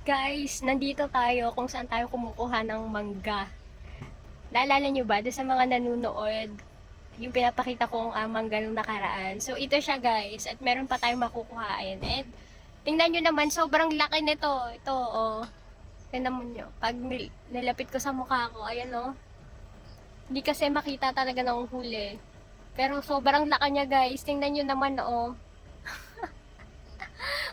Guys, nandito tayo kung saan tayo kumukuha ng mangga. Naalala nyo ba, doon sa mga nanunood, yung pinapakita kong mangga nung nakaraan. So, ito siya guys, at meron pa tayong makukuhain. And, tingnan nyo naman, sobrang laki nito. Ito, oh. Tingnan mo nyo. Pag nilapit ko sa mukha ko, ayan oh. Hindi kasi makita talaga ng huli. Pero sobrang laki niya guys. Tingnan nyo naman, oh.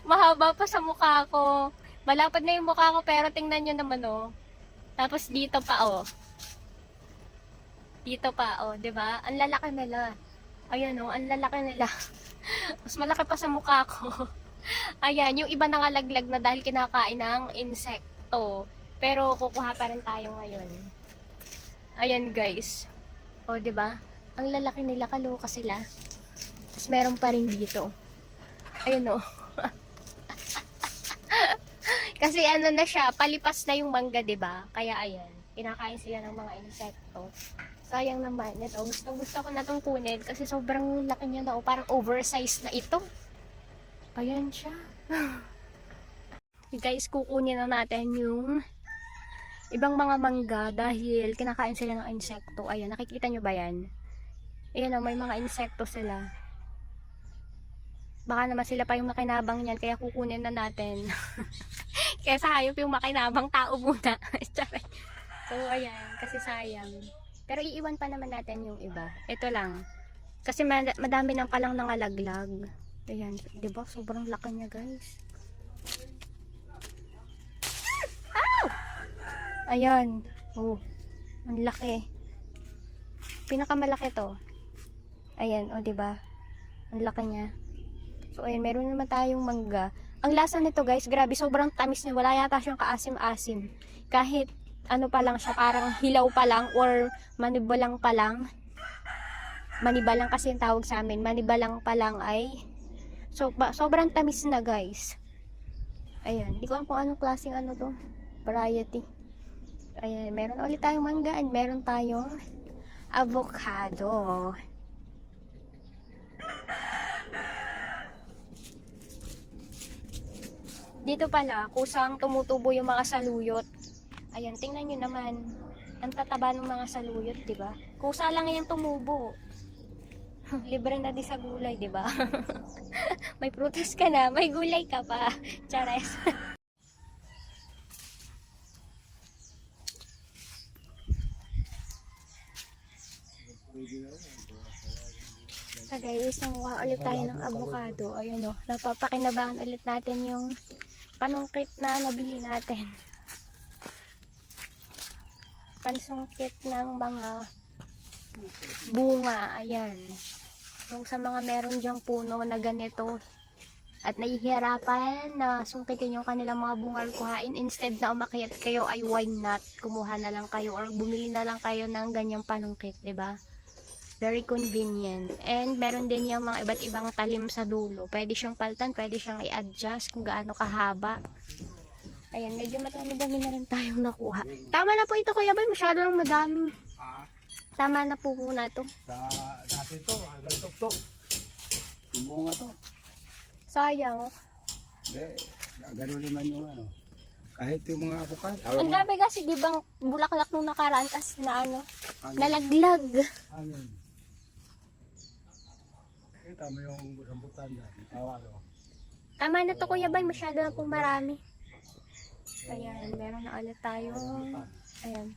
Mahaba pa sa mukha ko. Malapad na yung mukha ko, pero tingnan nyo naman, oh. Tapos dito pa, oh. Dito pa, oh, 'di ba? Ang lalaki nila. Ayan, oh, ang lalaki nila. Mas malaki pa sa mukha ko. Ayan, yung iba nangalaglag na dahil kinakain ng insekto. Pero kukuha pa rin tayo ngayon. Ayan, guys. Oh, 'di ba? Ang lalaki nila, kaloka sila. Tapos meron pa rin dito. Ayun, oh. Kasi ano na siya, palipas na yung mangga, 'di ba? Kaya ayan, kinakain sila ng mga insekto. Sayang naman. Ito, gusto ko na itong kunin kasi sobrang laki niya na. O, parang oversized na ito. Ayan siya. Guys, kukunin na natin yung ibang mga mangga dahil kinakain sila ng insekto. Ayan, nakikita nyo ba yan? Ayan o, may mga insekto sila. Baka naman sila pa yung makinabang niyan, kaya kukunin na natin. Kaya hayop yung makinabang tao muna. So, ayan, kasi sayang. Pero iiwan pa naman natin yung iba. Ito lang. Kasi madami nang palang nangalaglag. Ayan. Diba? Sobrang laki niya, guys. Ow! Ayan. Oh. Ang laki. Pinakamalaki to. Ayan. O, diba? Ang laki niya. So, ayan. Meron naman tayong mangga. Ang lasa nito, guys. Grabe. Sobrang tamis niya. Wala yata siyang kaasim-asim. Kahit ano pa lang siya, parang hilaw pa lang or manibalang pa lang. Manibalang kasi yung tawag sa amin. Manibalang pa lang ay sobrang tamis na, guys. Ayan, hindi ko alam kung anong klaseng ano to. Variety. Ayan, meron ulit tayong mangga and meron tayong avocado. Dito pala, kusang tumutubo yung mga saluyot. Ayan, tingnan nyo naman. Ang tataba ng mga saluyot, di ba? Kusa lang yan tumubo. Libre na di sa gulay, di ba? May prutas ka na, may gulay ka pa. Chares. So guys, nanguha ulit tayo ng avocado. Ayun o, napapakinabangan ulit natin yung panungkit na nabili natin. Pansungkit ng mga bunga. Ayan. Yung sa mga meron dyang puno na ganito at nahihirapan na sungkitin yung kanilang mga bunga kuhain, instead na umakyat kayo ay why not kumuha na lang kayo or bumili na lang kayo ng ganyang panungkit, 'di ba? Very convenient. And meron din yung mga iba't ibang talim sa dulo. Pwede siyang paltan, pwede siyang i-adjust kung gaano kahaba. Ayan, medyo madami-dami na rin tayong nakuha. Tama na po ito, Kuya Boy. Masyado lang madami. Tama na po muna ito. Sa dati to, hanggang tuktok. Bunga to. Sayang. Hindi, gano'n naman yung ano. Kahit yung mga avocado. Ang dami kasi, di ba, bulaklak nung nakaraan kasi na ano, nalaglag. Ano? Kita mo yung rambutan dyan. Awalo. Tama na to, Kuya Boy. Masyado na po marami. Ayan, meron na ulit tayo. Ayan.